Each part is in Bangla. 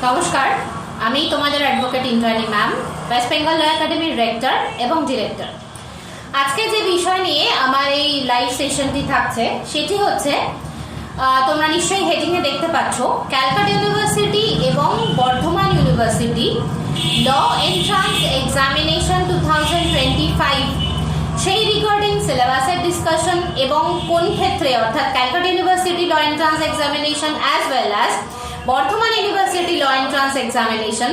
নমস্কার, আমি তোমাদের advocate Indrani ma'am, West Bengal law একাডেমির রেক্টর এবং ডিরেক্টর। আজকে যে বিষয় নিয়ে আমার এই লাইভ সেশনটি থাকছে সেটি হচ্ছে, তোমরা নিশ্চয়ই হেডিংয়ে দেখতে পাচ্ছ, ক্যালকাটা ইউনিভার্সিটি এবং Bardhaman university law entrance examination 2025 সেই রিগার্ডিং সিলেবাসের ডিসকাশন এবং কোন ক্ষেত্রে অর্থাৎ Calcutta university law entrance examination as well as Bardhaman university law entrance examination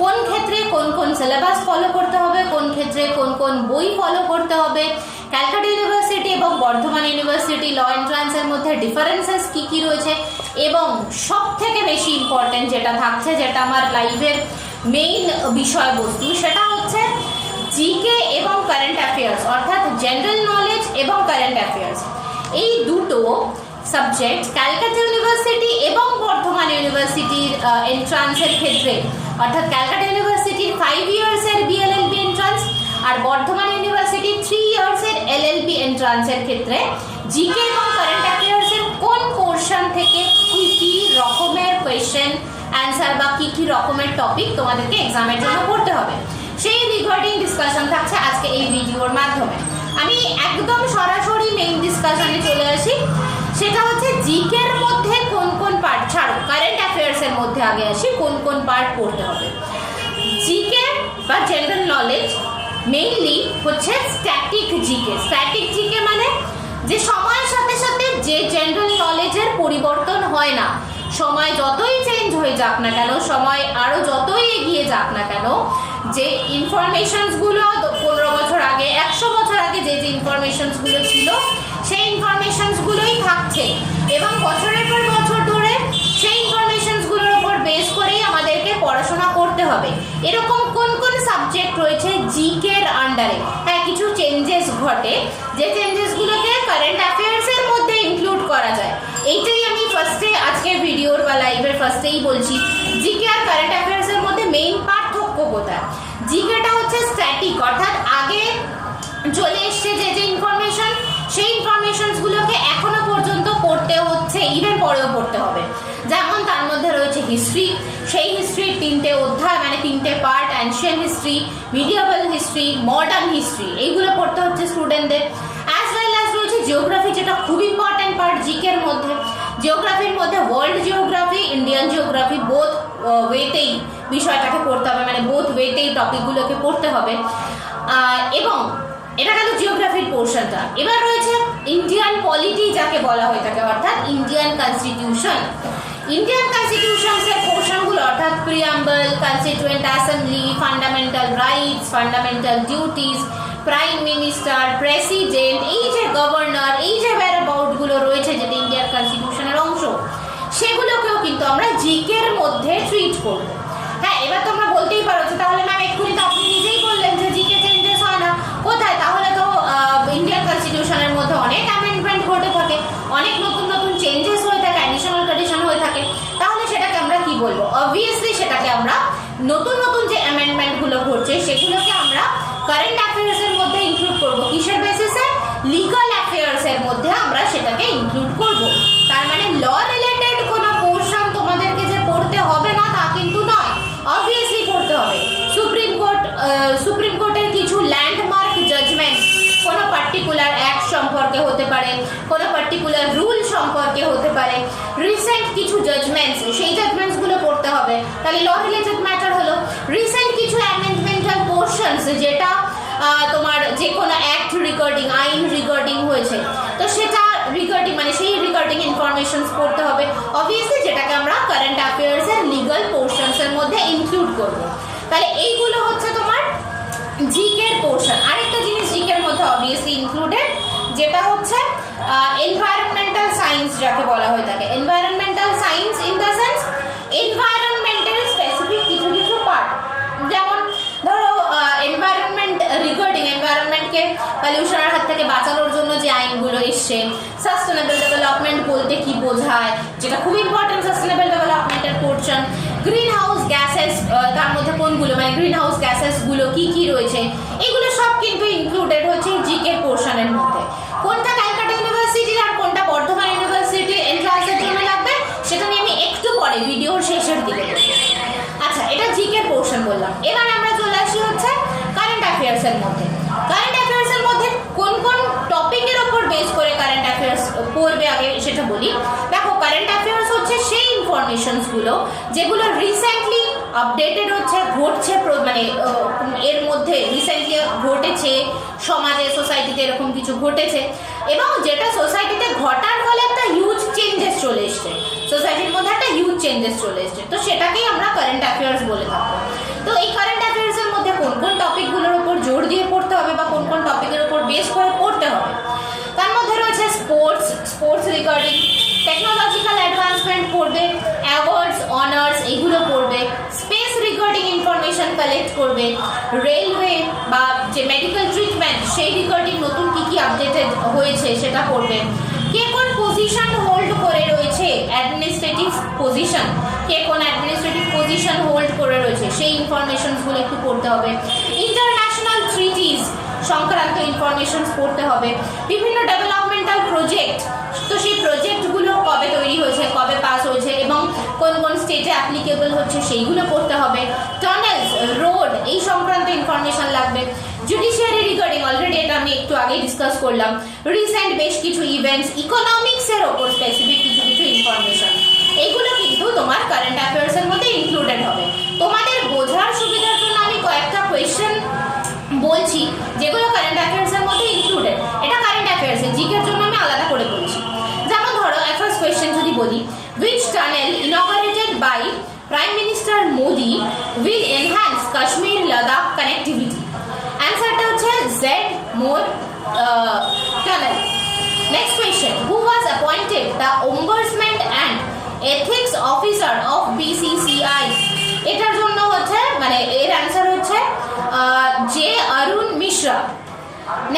কোন ক্ষেত্রে কোন কোন সিলেবাস ফলো করতে হবে, কোন ক্ষেত্রে কোন কোন বই ফলো করতে হবে, ক্যালকাটা ইউনিভার্সিটি এবং বর্ধমান ইউনিভার্সিটি ল এন্ট্রান্সের মধ্যে ডিফারেন্সেস কি কি রয়েছে, এবং সব থেকে বেশি ইম্পর্টেন্ট যেটা থাকছে, যেটা আমার লাইভের মেইন বিষয়বস্তু, সেটা হচ্ছে জিকে এবং কারেন্ট অ্যাফেয়ার্স অর্থাৎ জেনারেল নলেজ এবং কারেন্ট অ্যাফেয়ার্স। এই দুটো সাবজেক্ট ক্যালকাটা ইউনিভার্সিটি এবং বর্ধমান ইউনিভার্সিটির এন্ট্রান্সের ক্ষেত্রে অর্থাৎ ক্যালকাটা ইউনিভার্সিটির 5 ইয়ার্সের বিএলএলবি এন্ট্রান্স আর বর্ধমান ইউনিভার্সিটির 3 ইয়ার্সের এলএলবি এন্ট্রান্সের ক্ষেত্রে জিকে এবং কারেন্ট অ্যাফেয়ার্সের কোন পোর্শন থেকে কি কি রকমের কোয়েশ্চেন অ্যান্সার বা কি কি রকমের টপিক তোমাদেরকে এক্সামের জন্য পড়তে হবে সেই রিগার্ডিং ডিসকাশন থাকছে আজকে এই ভিডিওর মাধ্যমে। আমি একদম সরাসরি মেইন ডিসকাশনে চলে আসি, সেটা হচ্ছে জিকের মধ্যে কোন কোন পার্ট, ছাড়ো কারেন্ট অ্যাফেয়ার্সের মধ্যে আগে আসি, কোন কোন পার্ট পড়তে হবে। জিকে বা জেনারেল নলেজ মেইনলি হচ্ছে স্ট্যাটিক জিকে। স্ট্যাটিক জিকে মানে যে সময়ের সাথে সাথে যে জেনারেল নলেজের পরিবর্তন হয় না, সময় যতই চেঞ্জ হয়ে যাক না কেন, সময় আরো যতই এগিয়ে যাক না কেন, যে ইনফরমেশনসগুলো 15 বছর আগে 100 বছর আগে যে যে ইনফরমেশনসগুলো ছিল সেই ইনফরমেশনসগুলোই থাকছে এবং বছরের পর বছর ধরে সেই ইনফরমেশনসগুলোর উপর বেস করেই আমাদেরকে পড়াশোনা করতে হবে। এরকম কোন কোন সাবজেক্ট রয়েছে জিকের আন্ডারে? হ্যাঁ, কিছু চেঞ্জেস ঘটে, যে চেঞ্জেসগুলোকে কারেন্ট অ্যাফেয়ার্সের মধ্যে ইনক্লুড করা যায়। এইটাই আমি ফার্স্টে আজকের ভিডিওর বা লাইভের ফার্স্টেই বলছি, জিকে আর কারেন্ট অ্যাফেয়ার্সের মধ্যে মেইন পার্থক্য কোথায়। জিকেটা হচ্ছে স্ট্যাটিক অর্থাৎ আগে চলে এসছে যে যে ইনফরমেশন, সেই ইনফরমেশনসগুলোকে এখনো পর্যন্ত পড়তে হচ্ছে, ইভেন পরেও পড়তে হবে। যেমন তার মধ্যে রয়েছে হিস্ট্রি, সেই হিস্ট্রির 3টে অধ্যায় মানে 3টে part, ancient history, medieval history, modern history, এইগুলো পড়তে হচ্ছে স্টুডেন্টদের। অ্যাজ ওয়েল অ্যাজ রয়েছে জিওগ্রাফি, যেটা খুব ইম্পর্টেন্ট পার্ট জিকের মধ্যে। জিওগ্রাফির মধ্যে world geography, Indian geography both ওয়েতেই বিষয়টাকে পড়তে হবে, মানে বোথ ওয়েতেই টপিকগুলোকে পড়তে হবে। এবং এটা গেল জিওগ্রাফির পোর্শনটা। এবার রয়েছে ইন্ডিয়ান পলিটি যাকে বলা হয়ে থাকে অর্থাৎ ইন্ডিয়ান কনস্টিটিউশন। ইন্ডিয়ান কনস্টিটিউশনসের পোর্শনগুলো অর্থাৎ preamble, constituent assembly, fundamental rights, fundamental duties, prime minister, president, এই যে গভর্নর, এই যে whereaboutগুলো রয়েছে যেটা ইন্ডিয়ান কনস্টিটিউশনের অংশ, সেগুলোকেও কিন্তু আমরা জিকের মধ্যে ট্রিট করব। হ্যাঁ, এবার তোমরা বলতেই পারো যে তাহলে ম্যাম এক্ষুনি তো আপনি নিজেই বললেন যে জিকে চেঞ্জেস হয় না, কোথায়? তাহলে তো ইন্ডিয়ান কনস্টিটিউশনের মধ্যে অনেক অ্যামেন্ডমেন্ট ঘটে থাকে, অনেক নতুন নতুন চেঞ্জেস হয়ে থাকে, অ্যাডিশনাল ট্র্যাডিশন হয়ে থাকে, তাহলে সেটাকে আমরা কি বলবো? অবভিয়াসলি সেটাকে আমরা নতুন নতুন যে অ্যামেন্ডমেন্টগুলো ঘটছে সেগুলোকে আমরা কারেন্ট অ্যাফেয়ার্সের মধ্যে ইনক্লুড করব। কিসের বেসিসে? লিগাল অ্যাফেয়ার্সের মধ্যে আমরা সেটাকে ইনক্লুড করব। তার মানে ল রিলেটেড কোনো পোর্শন তোমাদেরকে যে পড়তে হবে না তা কিন্তু নয়, অবভিয়াসলি পড়তে হবে। সুপ্রিম কোর্টের কিছু ল্যান্ডমার্ক জাজমেন্ট কোনো পার্টিকুলার অ্যাক্ট সম্পর্কে হতে পারে, কোনো পার্টিকুলার রুল সম্পর্কে হতে পারে, রিসেন্ট কিছু জাজমেন্টস, সেই জাজমেন্টসগুলো পড়তে হবে। তাহলে ল রিলেটেড ম্যাটার হলো। রিসেন্ট কিছু অ্যামেন্ডমেন্টাল পোর্শনস যেটা তোমার যে কোনো অ্যাক্ট রিগার্ডিং, আইন রিগার্ডিং হয়েছে, তো সেটা রিগার্ডিং মানে সেই রিগার্ডিং ইনফরমেশনস পড়তে হবে অবভিয়াসলি, যেটাকে আমরা কারেন্ট অ্যাফেয়ার্সের লিগাল পোর্শনসের মধ্যে ইনক্লুড করব। তাহলে এইগুলো হচ্ছে তোমার জিকের পোর্শন। আরেকটা জিনিস জিকের মধ্যে অবভিয়াসলি ইনক্লুডেড, যেটা হচ্ছে এনভায়রনমেন্টাল সায়েন্স যাকে বলা হয়ে থাকে। Environmental science in the sense এনভায়রনমেন্টের স্পেসিফিক কিছু কিছু পার্ট, যেমন ধরো এনভায়রনমেন্ট রিগার্ডিং এনভায়রনমেন্টকে পলিউশনের হাত থেকে বাঁচানোর জন্য যে আইনগুলো এসছে, সাস্টেনেবল ডেভেলপমেন্ট বলতে কি বোঝায়, যেটা খুব ইম্পর্টেন্ট সাস্টেনেবল ডেভেলপমেন্টের পোর্শন। গ্রিন হাউস গ্যাসেস, তার মধ্যে কোনগুলো মানে গ্রিন হাউস গ্যাসেসগুলো কি কি রয়েছে, এগুলো সব কিন্তু ইনক্লুডেড হচ্ছে জিকে পোর্শনের মধ্যে। কোনটা ক্যালকাটা ইউনিভার্সিটির আর কোনটা বর্ধমান ইউনিভার্সিটির এন্ট্রান্সের জন্য লাগবে সেটা নিয়ে আমি একটু পরে ভিডিওর শেষের দিকে বলবো। পড়বে আগে সেটা বলি। দেখো কারেন্ট অ্যাফেয়ার্স হচ্ছে সেই ইনফরমেশনসগুলো যেগুলো রিসেন্টলি আপডেটেড হচ্ছে, ঘটছে, মানে এর মধ্যে রিসেন্টলি ঘটেছে, সমাজে সোসাইটিতে এরকম কিছু ঘটেছে এবং যেটা সোসাইটিতে ঘটার ফলে একটা হিউজ চেঞ্জেস চলে এসছে, সোসাইটির মধ্যে একটা হিউজ চেঞ্জেস চলে এসছে, তো সেটাকেই আমরা কারেন্ট অ্যাফেয়ার্স বলে থাকবো। তো এই কারেন্ট অ্যাফেয়ার্সের মধ্যে কোন কোন টপিকগুলোর উপর জোর দিয়ে পড়তে হবে বা কোন কোন টপিকের উপর বেস করে পড়তে হবে, তার মধ্যে রয়েছে স্পোর্টস রিগার্ডিং, টেকনোলজিক্যাল অ্যাডভান্সমেন্ট পড়বে, অ্যাওয়ার্ডস, অনার্স এগুলো পড়বে, স্পেস রিগার্ডিং ইনফরমেশন কালেক্ট করবে, রেলওয়ে বা যে মেডিকেল ট্রিটমেন্ট সেই রিগার্ডিং নতুন কি কি আপডেটেড হয়েছে সেটা পড়বে, কে কোন পজিশন হোল্ড করে রয়েছে, অ্যাডমিনিস্ট্রেটিভ পজিশন, কে কোন অ্যাডমিনিস্ট্রেটিভ পজিশন হোল্ড করে রয়েছে সেই ইনফরমেশনসগুলো একটু পড়তে হবে, ইন্টারন্যাশনাল ট্রিটিজ সংক্রান্ত ইনফরমেশনস পড়তে হবে, বিভিন্ন ডেভেলপমেন্টাল প্রজেক্ট, তো সেই প্রজেক্টগুলো কবে তৈরি হয়েছে, কবে পাস হয়েছে এবং কোন কোন স্টেটে অ্যাপ্লিকেবল হচ্ছে সেইগুলো পড়তে হবে, টানেলস, রোড এই সংক্রান্ত ইনফরমেশন লাগবে, জুডিশিয়ারি রিগার্ডিং অলরেডি এটা আমি একটু আগে ডিসকাস করলাম, রিসেন্ট বেশ কিছু ইভেন্টস, ইকোনমিক্সের ওপর স্পেসিফিক কিছু কিছু ইনফরমেশন, এইগুলো কিন্তু তোমার কারেন্ট অ্যাফেয়ার্সের মধ্যে ইনক্লুডেড হবে। তোমাদের বোঝার সুবিধার জন্য আমি কয়েকটা কোয়েশ্চেন বলছি যেগুলো কারেন্ট অ্যাফেয়ার্সের মধ্যে ইনক্লুডেড, এটা কারেন্ট অ্যাফেয়ার্সের জিকের জন্য আমি আলাদা করে বলছি। যেমন ধরো ফার্স্ট কোয়েশ্চেন যদি বলি, which tunnel inaugurated by Prime Minister Modi will enhance Kashmir Ladakh connectivity? অ্যান্সারটা হচ্ছে Z-More tunnel. Next question, who was appointed the Ombudsman and Ethics Officer of BCCI? এটার জন্য হচ্ছে মানে এর অ্যান্সার হচ্ছে J Arun Mishra.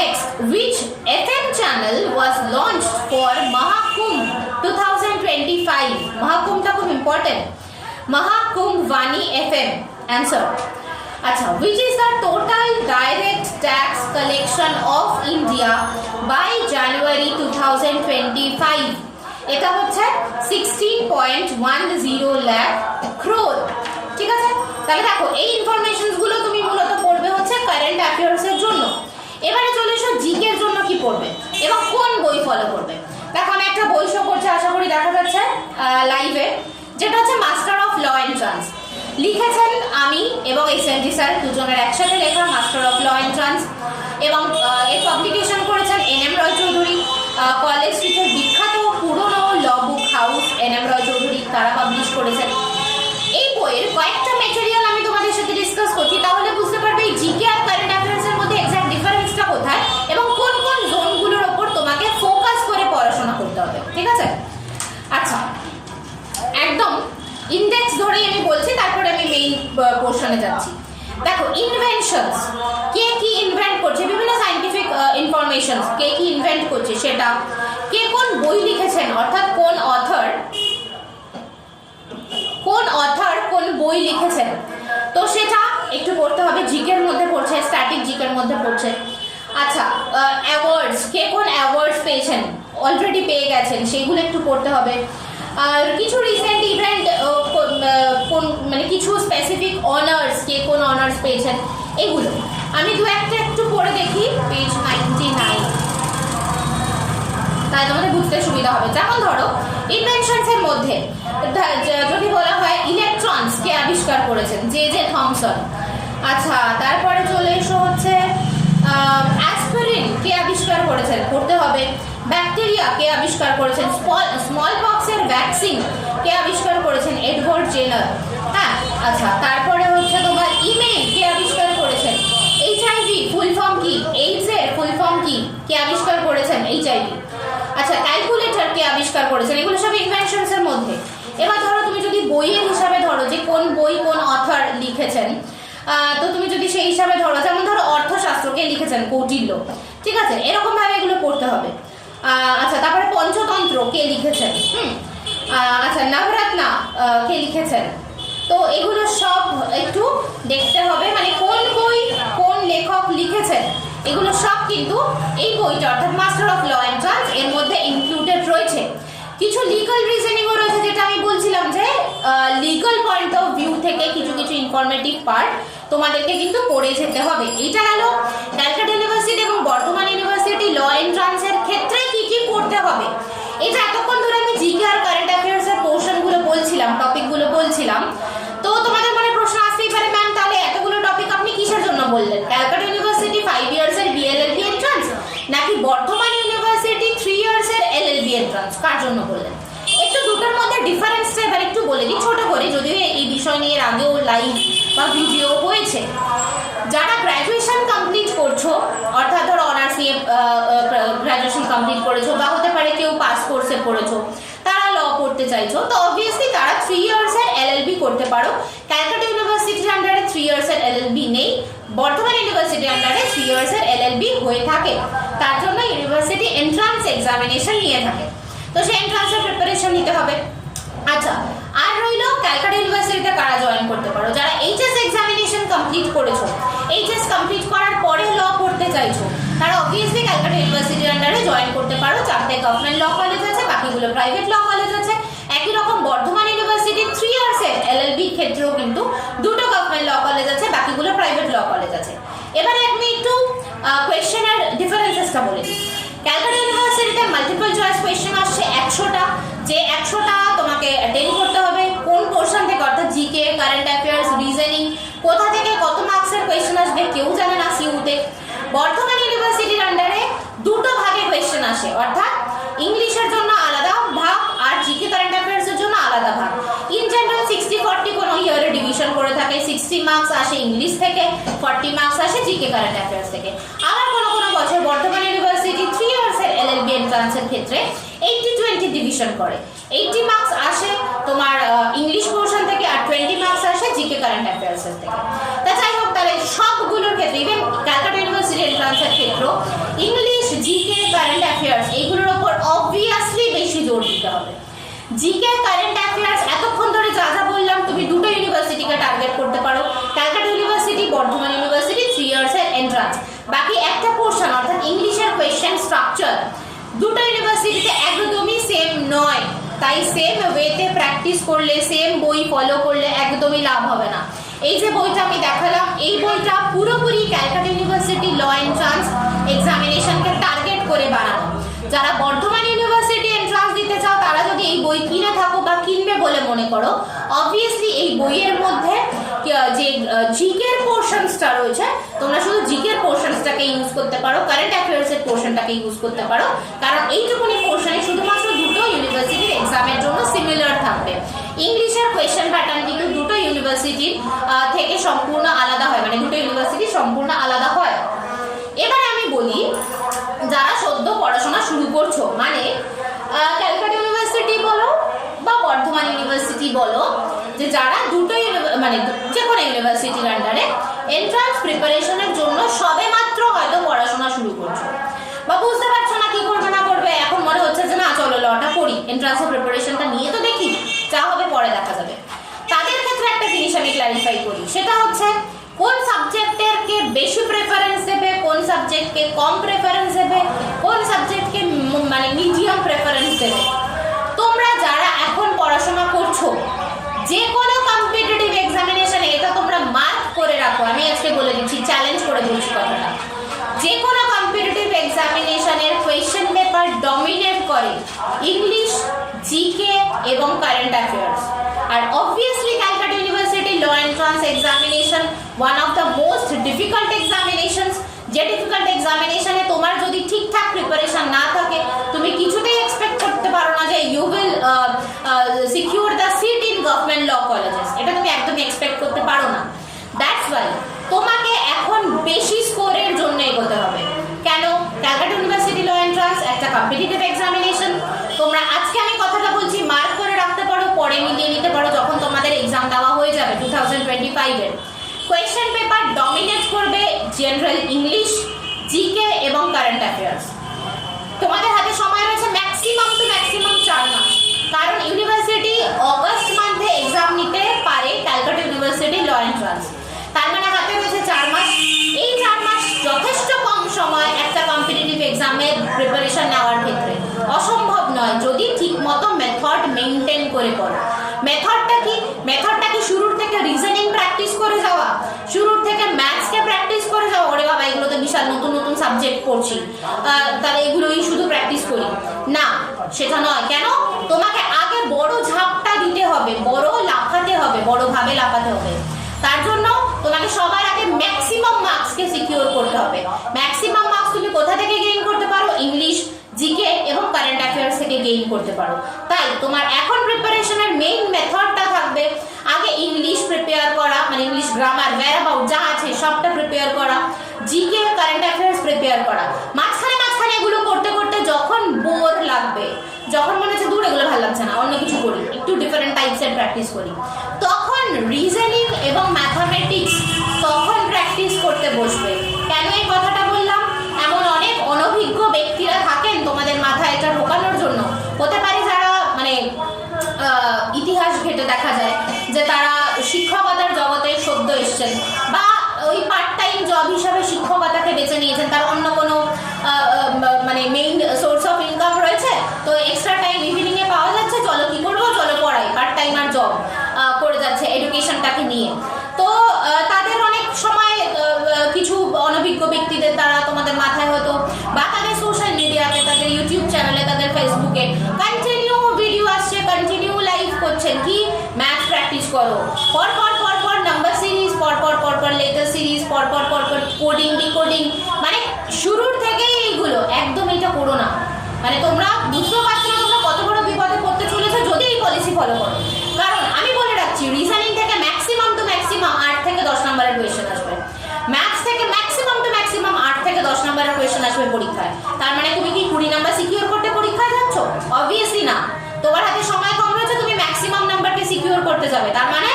Next, which FM channel was launched for Mahakumbh 2025? Mahakumbhটা খুব important, Mahakumbh Vani FM. Answer. আচ্ছা, which is the total direct tax collection of India by January 2025? এটা হচ্ছে 16.10 lakh crore। ঠিক আছে, তাহলে দেখো এই ইনফরমেশনসগুলো তুমি মূলত পড়বে হচ্ছে কারেন্ট অ্যাফেয়ার্সের জন্য। এবারে চলে এসো জিকের জন্য কি পড়বে এবং কোন বই ফলো করবে। দেখো আমি একটা বই শো করছি, আশা করি দেখা যাচ্ছে লাইভে, যেটা হচ্ছে মাস্টার অফ ল এন্ট্রান্স। লিখেছেন আমি এবং SNG স্যার দুজনের একসাথে লেখা মাস্টার অফ ল এন্ট্রান্স, এবং এর পাবলিকেশন করেছেন NM রয় চৌধুরী, কলেজ স্ট্রিটের বিখ্যাত পুরনো ল বুক হাউস NM রয় চৌধুরী, তারা পাবলিশ করেছেন। এই বইয়ের কয়েকটা ম্যাটেরিয়াল আমি তোমাদের সাথে ডিসকাস করছি, তাহলে বুঝতে পারবে এই জিকে আর কারেন্ট অ্যাফেয়ার্সের মধ্যে এক্সাক্ট ডিফারেন্সটা কোথায় এবং কোন কোন জোনগুলোর ওপর তোমাকে ফোকাস করে পড়াশোনা করতে হবে। ঠিক আছে, আচ্ছা একদম ইন্ডেক্স ধরেই আমি বলছি, তারপরে আমি মেইন পোর্শনে যাচ্ছি। দেখো ইনভেনশনস, কে কি ইনভেন্ট করছে, বিভিন্ন সায়েন্টিফিক ইনফরমেশন কে কি ইনভেন্ট করছে সেটা, কে কোন বই লিখেছেন অর্থাৎ কোন অথর কোন বই লিখেছেন, তো সেটা একটু পড়তে হবে, জিকের মধ্যে পড়ছে, স্ট্যাটিক জিকের মধ্যে পড়ছে। আচ্ছা অ্যাওয়ার্ডস, কে কোন অ্যাওয়ার্ডস পেয়েছেন, অলরেডি পেয়ে গেছেন, সেগুলো একটু পড়তে হবে। আর কিছু রিসেন্ট ইভেন্ট, কোন মানে কিছু স্পেসিফিক অনার্স, কে কোন অনার্স পেয়েছেন, এগুলো আমি দু একটা একটু পড়ে দেখি। পেজ 99, তাই তোমাদের বুঝতে সুবিধা হবে। যেমন ধরো ইনভেনশনস এর মধ্যে যদি বলা হয় ইলেকট্রনস কে আবিষ্কার করেছেন, জে থমসন। আচ্ছা তারপরে চলে এসো হচ্ছে অ্যাসপিরিন কে আবিষ্কার করেছেন, পড়তে হবে। ব্যাকটেরিয়া কে আবিষ্কার করেছেন, স্মল পক্সের ভ্যাকসিন কে আবিষ্কার করেছেন, এডওয়ার্ড জেনার। হ্যাঁ আচ্ছা, তারপরে হচ্ছে তোমার ইমেল কে আবিষ্কার করেছেন, এইচআইভি ফুল ফর্ম কি, এইডস এর ফুল ফর্ম কি, কে আবিষ্কার করেছেন, এইচআইভি। আচ্ছা ক্যালকুলেটর কে আবিষ্কার করেছেন, এগুলো সব ইনভেনশনস এর মধ্যে। এবার ধরো তুমি যদি বইয়ের হিসাবে ধরো যে কোন বই কোন অথর লিখেছেন, তো তুমি যদি সেই হিসাবে ধরো, যেমন ধরো অর্থশাস্ত্র কে লিখেছেন, কৌটিল্য। ঠিক আছে, এরকম ভাবে এগুলো পড়তে হবে। আচ্ছা তারপরে পঞ্চতন্ত্র কে লিখেছেন, আচ্ছা নবরত্না কে লিখেছেন, তো এগুলো সব একটু দেখতে হবে, মানে কোন বই কোন লেখক লিখেছেন এগুলো সব কিন্তু এই বইটা অর্থাৎ মাস্টার অফ ল এন্ট্রান্স এর মধ্যে ইনক্লুডেড রয়েছে। কিছু লিগাল রিজনিংও রয়েছে, যেটা আমি বলছিলাম যে লিগাল পয়েন্ট অফ ভিউ থেকে কিছু কিছু ইনফরমেটিভ পার্ট তোমাদেরকে কিন্তু পড়ে যেতে হবে। এইটা গেল ক্যালকাটা ইউনিভার্সিটি এবং বর্ধমান ইউনিভার্সিটি ল এন্ট্রান্সের ক্ষেত্রে কি কি পড়তে হবে। এই যে এতক্ষণ ধরে আমি জিকে আর কারেন্ট অ্যাফেয়ার্স এর পোর্শনগুলো বলছিলাম, টপিকগুলো বলছিলাম, তো তোমাদের মনে প্রশ্ন আসতেই পারে ম্যাম তাহলে এতগুলো টপিক আপনি কিসের জন্য বললেন? ক্যালকাটা ইউনিভার্সিটি 5 ইয়ার্স এর বিএলএলবি এন্ট্রান্স নাকি বর্ধমান ইউনিভার্সিটি 3 ইয়ার্স এর এলএলবি এন্ট্রান্স, কার জন্য বললেন? একটু দুটোর মধ্যে ডিফারেন্সটা এবার একটু বলে দিই ছোট করে, যদিও এই বিষয় নিয়ে এর আগেও লাইভ বা ভিডিও হয়েছে। যারা গ্র্যাজুয়েশন কমপ্লিট করছো, অর্থাৎ ধরো অনার্স নিয়ে গ্র্যাজুয়েশন কমপ্লিট করেছো, বা হতে পারে কেউ পাস কোর্সে পড়েছো, তারা ল পড়তে চাইছো, তো অবভিয়াসলি তারা 3 ইয়ার্স এর এলএলবি করতে পারো। ক্যালকাটা ইউনিভার্সিটির আন্ডারে 3 ইয়ার্স এর এলএলবি নেই, বর্ধমান ইউনিভার্সিটির আন্ডারে 3 ইয়ার্স এর এলএলবি হয়ে থাকে। তার জন্য ইউনিভার্সিটি এন্ট্রান্স এক্সামিনেশন নিয়ে থাকে, তো সেই এন্ট্রান্সের প্রিপারেশন নিতে হবে। আচ্ছা, আর রইলো ক্যালকাটা ইউনিভার্সিটিতে কারা জয়েন করতে পারো? যারা এইচএস এক্সামিনেশন কমপ্লিট করেছো, এইচএস কমপ্লিট করার পরে ল পড়তে চাইছো, তারা অবভিয়াসলি ক্যালকাটা ইউনিভার্সিটির আন্ডারে জয়েন করতে পারো। 4টে গভর্নমেন্ট ল কলেজ আছে, বাকিগুলো প্রাইভেট ল কলেজ আছে। একই রকম বর্ধমান ইউনিভার্সিটির 3 ইয়ার্স এর এলএলবি ক্ষেত্রেও কিন্তু 2টো গভর্নমেন্ট ল কলেজ আছে, বাকিগুলো প্রাইভেট ল কলেজ আছে। এবারে আমি একটু কোয়েশ্চেনের ডিফারেন্সেসটা বলে দিই। ক্যালকাটা ইউনিভার্সিটিতে মাল্টিপল চয়েস কোয়েশ্চেন আসছে 100টা, যে 100টা তোমাকে অ্যাটেন্ড করতে হবে। কোন পোর্শন থেকে, অর্থাৎ জিকে, কারেন্ট অ্যাফেয়ার্স, রিজনিং, কোথা থেকে কত মার্কসের কোয়েশ্চেন আসবে কেউ জানে না সিইউতে। বর্ধমান ইউনিভার্সিটির আন্ডারে 2টো ভাগে কোয়েশ্চেন আসে, অর্থাৎ ইংলিশের জন্য আলাদা ভাগ আর জিকে কারেন্ট অ্যাফেয়ার্স এর জন্য আলাদা ভাগ। ইন জেনারেল 60-40 কোন ইয়ারে ডিভিশন করে থাকে, 60 মার্কস আসে ইংলিশ থেকে, 40 মার্কস আসে জিকে কারেন্ট অ্যাফেয়ার্স থেকে। আবার কোন কোন বছর বর্ধমান ইউনিভার্সিটি 3 ইয়ার্স এর এলএলবি এন্ট্রান্সের ক্ষেত্রে 80-20 ডিভিশন করে। 80 মার্কস আসে তোমার ইংলিশ পোর্শন থেকে আর 20 মার্কস আসে জিকে কারেন্ট অ্যাফেয়ার্স থেকে। তা যাই হোক, তাহলে সবগুলোর ক্ষেত্রে ইভেন ক্যালকাটা ইউনিভার্সিটি এন্ট্রান্সের ক্ষেত্রে ইংলিশ, জিকে, কারেন্ট অ্যাফেয়ার্স এইগুলোর উপর অবভিয়াসলি বেশি জোর দিতে হবে। জিকে, কারেন্ট অ্যাফেয়ার্স এতক্ষণ ধরে যা যা বললাম, তুমি 2টো ইউনিভার্সিটিকে টার্গেট করতে পারো, Calcutta university, Bardhaman university 3 years এর এন্ট্রান্স। বাকি একটা পোর্শন অর্থাৎ ইংলিশের কোয়েশ্চেন স্ট্রাকচার 2টো ইউনিভার্সিটিতে একদমই সেম নয়, তাই সেম ওয়েতে প্র্যাকটিস করলে, সেম বই ফলো করলে একদমই লাভ হবে না। এই যে বইটা আমি দেখালাম, এই বইটা পুরোপুরি ক্যালকাটা ইউনিভার্সিটি ল এন্ট্রান্স এক্সামিনেশনকে টার্গেট করে বানানো। যারা বর্ধমান ইউনিভার্সিটি এন্ট্রান্স দিতে চাও, তারা যদি এই বই কিনে থাকো বা কিনবে বলে মনে করো, অবভিয়াসলি এই বইয়ের মধ্যে যে জিকের পোর্শনসটা রয়েছে, তোমরা শুধু জিকের পোর্শনসটাকে ইউজ করতে পারো, কারেন্ট অ্যাফেয়ার্স এর পোর্শনটাকে ইউজ করতে পারো, কারণ এইটুকুনি পোর্শনে শুধুমাত্র 2টো ইউনিভার্সিটির এক্সামের জন্য সিমিলার থাকবে। ইংলিশের কোয়েশ্চেন প্যাটার্ন কিন্তু 2টো ইউনিভার্সিটির থেকে সম্পূর্ণ আলাদা হয়, মানে 2টো ইউনিভার্সিটি সম্পূর্ণ আলাদা হয়। এবারে আমি বলি, যারা সদ্য পড়াশোনা শুরু করছো, মানে ক্যালকাটা ইউনিভার্সিটি বলো বা বর্ধমান ইউনিভার্সিটি বলো, যে যারা 2টো মানে যে কোনো ইউনিভার্সিটির আন্ডারে এন্ট্রান্স প্রিপারেশনের জন্য সবেমাত্র হয়তো পড়াশোনা শুরু করছো, বা বুঝতে পারছো না কি করবে না করবে, এখন মনে হচ্ছে যে না চলো লটা পড়ি, এন্ট্রান্সের প্রিপারেশনটা নিয়ে তো দেখি, যা হবে পরে দেখা যাবে। তাদের ক্ষেত্রে একটা জিনিস আমি ক্ল্যারিফাই করি, সেটা হচ্ছে কোন সাবজেক্টের কে বেশি প্রেফারেন্স দেবে, কোন সাবজেক্টকে কম প্রেফারেন্স দেবে, কোন সাবজেক্টকে মানে মিডিয়াম প্রেফারেন্স দেবে। তোমরা যারা এখন পড়াশোনা করছো, যে কোনো কম্পিটিটিভ এক্সামিনেশনে এটা তোমরা মার্ক করে রাখো, আমি আজকে বলে দিচ্ছি, চ্যালেঞ্জ করে দিচ্ছি কথাটা, যে কোনো কম্পিটিটিভ এক্সামিনেশনের কোয়েশ্চেন পেপার ডমিনেট করে ইংলিশ, জিকে এবং কারেন্ট অ্যাফেয়ার্স। আর obviously Calcutta university law entrance examination one of the most difficult examinations, যে ডিফিকাল্ট এক্সামিনেশনে তোমার যদি ঠিকঠাক প্রিপারেশন না থাকে, তুমি কিছুতেই এক্সপেক্ট করতে পারো না যে you will secure the seat in government law colleges, এটা তুমি একদমই এক্সপেক্ট করতে পারো না। দ্যাটস ওয়াই তোমাকে এখন বেশি স্কোরের জন্য এগোতে হবে। কেন? ক্যালকাটা ইউনিভার্সিটি ল এন্ট্রান্স একটা কম্পিটিটিভ এক্সামিনেশন। তোমরা আজকে আমি কথাটা বলছি, মার্ক করে রাখতে পারো, পরে মিলিয়ে নিতে পারো যখন তোমাদের এক্সাম দেওয়া হয়ে যাবে 2025 এর। কোয়েশ্চেন পেপার ডমিনেট করবে জেনারেল ইংলিশ, জিকে এবং কারেন্ট অ্যাফেয়ার্স। তোমাদের হাতে সময় রয়েছে ম্যাক্সিমাম 4 মাস, কারণ ইউনিভার্সিটি অগস্ট মান্থে এক্সাম নিতে পারে ক্যালকাটা ইউনিভার্সিটি ল এন্ট্রান্স, তার মানে হাতে রয়েছে 4 মাস। এই 4 মাস যথেষ্ট কম সময় একটা কম্পিটিটিভ এক্সামের প্রিপারেশন নেওয়ার ক্ষেত্রে, অসম্ভব নয় যদি ঠিকমতো মেথড মেইনটেইন করে পড়ো। মেথডটা কি শুরুর থেকে রিজনিং প্র্যাকটিস করে যাওয়া, শুরুর থেকে ম্যাথসকে প্র্যাকটিস করে যাওয়া, ওরে বাবা এগুলো তো বিশাল বিশাল নতুন নতুন সাবজেক্ট পড়ছি, তাহলে এগুলোই শুধু প্র্যাকটিস করি না, সেটা নয়। কেন? তোমাকে আগে বড় ঝাঁপটা দিতে হবে, বড় লাফাতে হবে, বড়ভাবে লাফাতে হবে। তার জন্য তোমাকে সবার আগে ম্যাক্সিমাম মার্কসকে সিকিউর করতে হবে। ম্যাক্সিমাম মার্কস তুমি কোথা থেকে গেইন করতে পারো? ইংলিশ, জিকে এবং কারেন্ট অ্যাফেয়ার্স থেকে গেইন করতে পারো। তাই তোমার এখন প্রিপারেশনের মেইন মেথডটা থাকবে আগে ইংলিশ প্রিপেয়ার করা, মানে ইংলিশ গ্রামার, whereabout যা আছে সবটা প্রিপেয়ার করা, জিকে কারেন্ট অ্যাফেয়ার্স প্রিপেয়ার করা। মাঝখানে এগুলো করতে করতে যখন বোর লাগবে, যখন মনে হচ্ছে দূর এগুলো ভালো লাগছে না, অন্য কিছু করি, একটু ডিফারেন্ট টাইপসের প্র্যাকটিস করি, তখন রিজনিং এবং ম্যাথামেটিক্স তখন প্র্যাকটিস করতে বসবে। কেন এই কথাটা বললাম? এমন অনেক অনভিজ্ঞ ব্যক্তিরা থাকেন তোমাদের মাথায় এটা ঢোকানোর জন্য। হতে পারে যারা মানে ইতিহাস ঘেটে দেখা যায় যে তারা শিক্ষকতার জগতে সদ্য এসছেন, বা ওই পার্ট টাইম জব হিসাবে শিক্ষকতাকে বেছে নিয়েছেন, তার অন্য কোনো মানে মেইন সোর্স অফ ইনকাম রয়েছে, তো এক্সট্রা টাইম ইভিনিং এ পাওয়া যাচ্ছে, চলো কি করবো, চলো পড়াই, পার্ট টাইমার জব করে যাচ্ছে এডুকেশনটাকে নিয়ে। তো তাদের অনেক সময় কিছু অনভিজ্ঞ ব্যক্তিদের দ্বারা তোমাদের মাথায় হয়তো, বা তাদের সোশ্যাল মিডিয়াতে, তাদের ইউটিউব চ্যানেলে, তাদের ফেসবুকে কন্টিনিউ ভিডিও আসছে, কন্টিনিউ লাইভ করছেন কি ম্যাথ প্র্যাকটিস করো, পর নাম্বার সিরিজ, পর লেটার সিরিজ, পর কোডিং ডিকোডিং, মানে শুরুর থেকেই এইগুলো একদম এটা করো না। মানে তোমরা বুঝতে পারছো না তোমরা কত বড় বিপদে পড়তে চলেছো যদি এই পলিসি ফলো করো। কারণ আমি বলে রাখছি, রিজনিং থেকে ম্যাক্সিমাম 8 থেকে 10 নম্বরের কোয়েশ্চেন আসবে, ম্যাথস থেকে ম্যাক্সিমাম 8 থেকে 10 নম্বরের কোয়েশ্চেন আসবে পরীক্ষায়। তার মানে তুমি কি 20 নাম্বার সিকিউর করতে পরীক্ষায় যাচ্ছ? অবভিয়াসলি না। তোমার হাতে সময় কম রয়েছে, তুমি ম্যাক্সিমাম নাম্বারকে সিকিউর করতে যাবে, তার মানে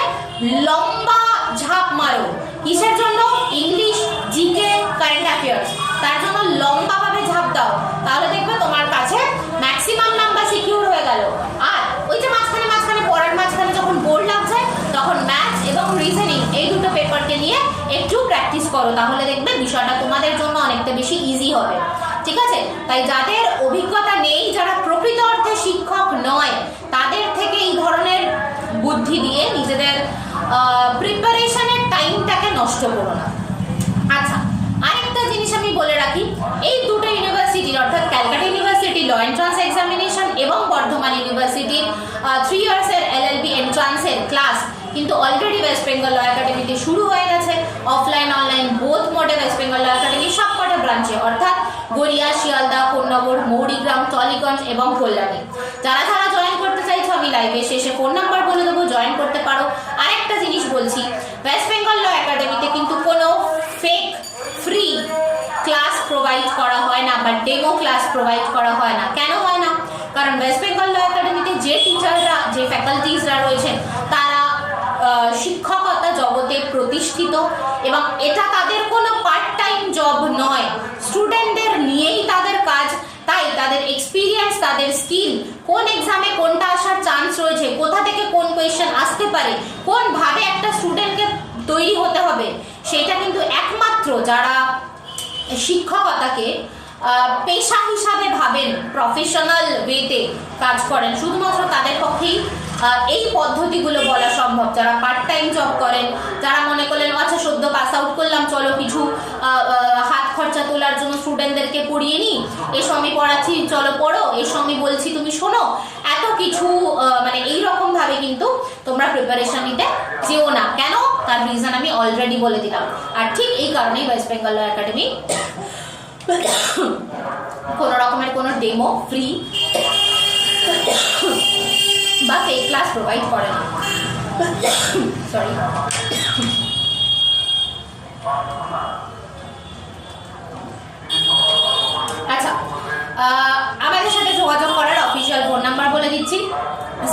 লম্বা ঝাঁপ মারো। কিসের জন্য? ইংলিশ, জিকে, কারেন্ট অ্যাফেয়ার্স, তার জন্য লম্বাভাবে ঝাঁপ দাও, তাহলে দেখবে তোমার কাছে ম্যাক্সিমাম নাম্বার সিকিউর হয়ে গেল। আর ওই যে মাঝখানে পড়ার মাঝখানে যখন বোর লাগছে, তখন ম্যাথস এবং রিজনিং এই দুটো পেপারকে নিয়ে একটু প্র্যাকটিস করো, তাহলে দেখবে বিষয়টা তোমাদের জন্য অনেকটা বেশি ইজি হবে। ঠিক আছে? তাই যাদের অভিজ্ঞতা নেই, যারা প্রকৃত অর্থে শিক্ষক নয়, তাদের থেকে এই ধরনের বুদ্ধি দিয়ে নিজেদের প্রিপারেশনের টাইমটাকে নষ্ট করো না। আচ্ছা, আরেকটা জিনিস আমি বলে রাখি, এই দুটো ইউনিভার্সিটির অর্থাৎ Calcutta university law entrance examination এবং বর্ধমান ইউনিভার্সিটির 3 ইয়ার্সের LLB এন্ট্রান্সের ক্লাস কিন্তু অলরেডি ওয়েস্ট বেঙ্গল ল একাডেমিতে শুরু হয়ে গেছে। অফলাইন অনলাইন বোথ মোডে ওয়েস্ট বেঙ্গল ল একাডেমি সবকটা ব্রাঞ্চে, অর্থাৎ গড়িয়া, শিয়ালদা, কোন্নগর, মৌরিগ্রাম, টলিগঞ্জ এবং কল্যাণী। যারা জয়েন করতে চাইছো আমি লাইভে শেষে ফোন নাম্বার বলে দেবো, জয়েন করতে পারো। আরেকটা জিনিস বলছি, ওয়েস্ট বেঙ্গল ল একাডেমিতে কিন্তু কোনো ফেক ফ্রি ক্লাস প্রোভাইড করা হয় না বা ডেমো ক্লাস প্রোভাইড করা হয় না। কেন হয় না? কারণ ওয়েস্ট বেঙ্গল ল একাডেমিতে যে টিচাররা, যে ফ্যাকাল্টিজরা রয়েছেন, তারা শিক্ষকতা জগতে প্রতিষ্ঠিত এবং এটা তাদের কোনো পার্ট টাইম জব নয়, স্টুডেন্টদের নিয়েই তাদের কাজ। তাই তাদের এক্সপিরিয়েন্স, তাদের স্কিল, কোন এক্সামে কোনটা আসার চান্স রয়েছে, কোথা থেকে কোন কোয়েশ্চেন আসতে পারে, কোন ভাবে একটা স্টুডেন্টকে তৈরি হতে হবে, সেটা কিন্তু একমাত্র যারা শিক্ষকতাকে পেশা হিসাবে ভাবেন, প্রফেশনাল ওয়েতে কাজ করেন, শুধুমাত্র তাদের পক্ষেই এই পদ্ধতিগুলো বলা সম্ভব। যারা পার্ট টাইম জব করেন, যারা মনে করলেন আচ্ছা সদ্য পাস আউট করলাম, চলো কিছু হাত খরচা তোলার জন্য স্টুডেন্টদেরকে পড়িয়ে নিই, এসো আমি পড়াচ্ছি, চলো পড়ো, এসো আমি বলছি তুমি শোনো, এত কিছু মানে এইরকম ভাবে কিন্তু তোমরা প্রিপারেশন নিতে যেও না। কেন? তার রিজন আমি অলরেডি বলে দিলাম। আর ঠিক এই কারণেই ওয়েস্ট বেঙ্গল ল একাডেমি কোনো রকমের কোনো ডেমো, ফ্রি বা ফেক ক্লাস প্রোভাইড করে না। সরি। আচ্ছা, আমাদের সাথে যোগাযোগ করার অফিসিয়াল ফোন নাম্বার বলে দিচ্ছি,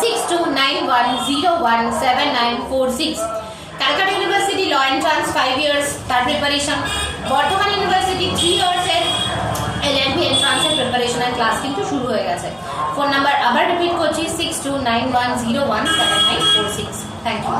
6291017946। Calcutta university law entrance 5 years তার প্রিপারেশন, বর্ধমান ইউনিভার্সিটি 3 ইয়ার্সের LLB এন্ট্রান্সের প্রিপারেশনের ক্লাস কিন্তু শুরু হয়ে গেছে। ফোন নাম্বার আবার রিপিট করছি, 6291017946। Thank you.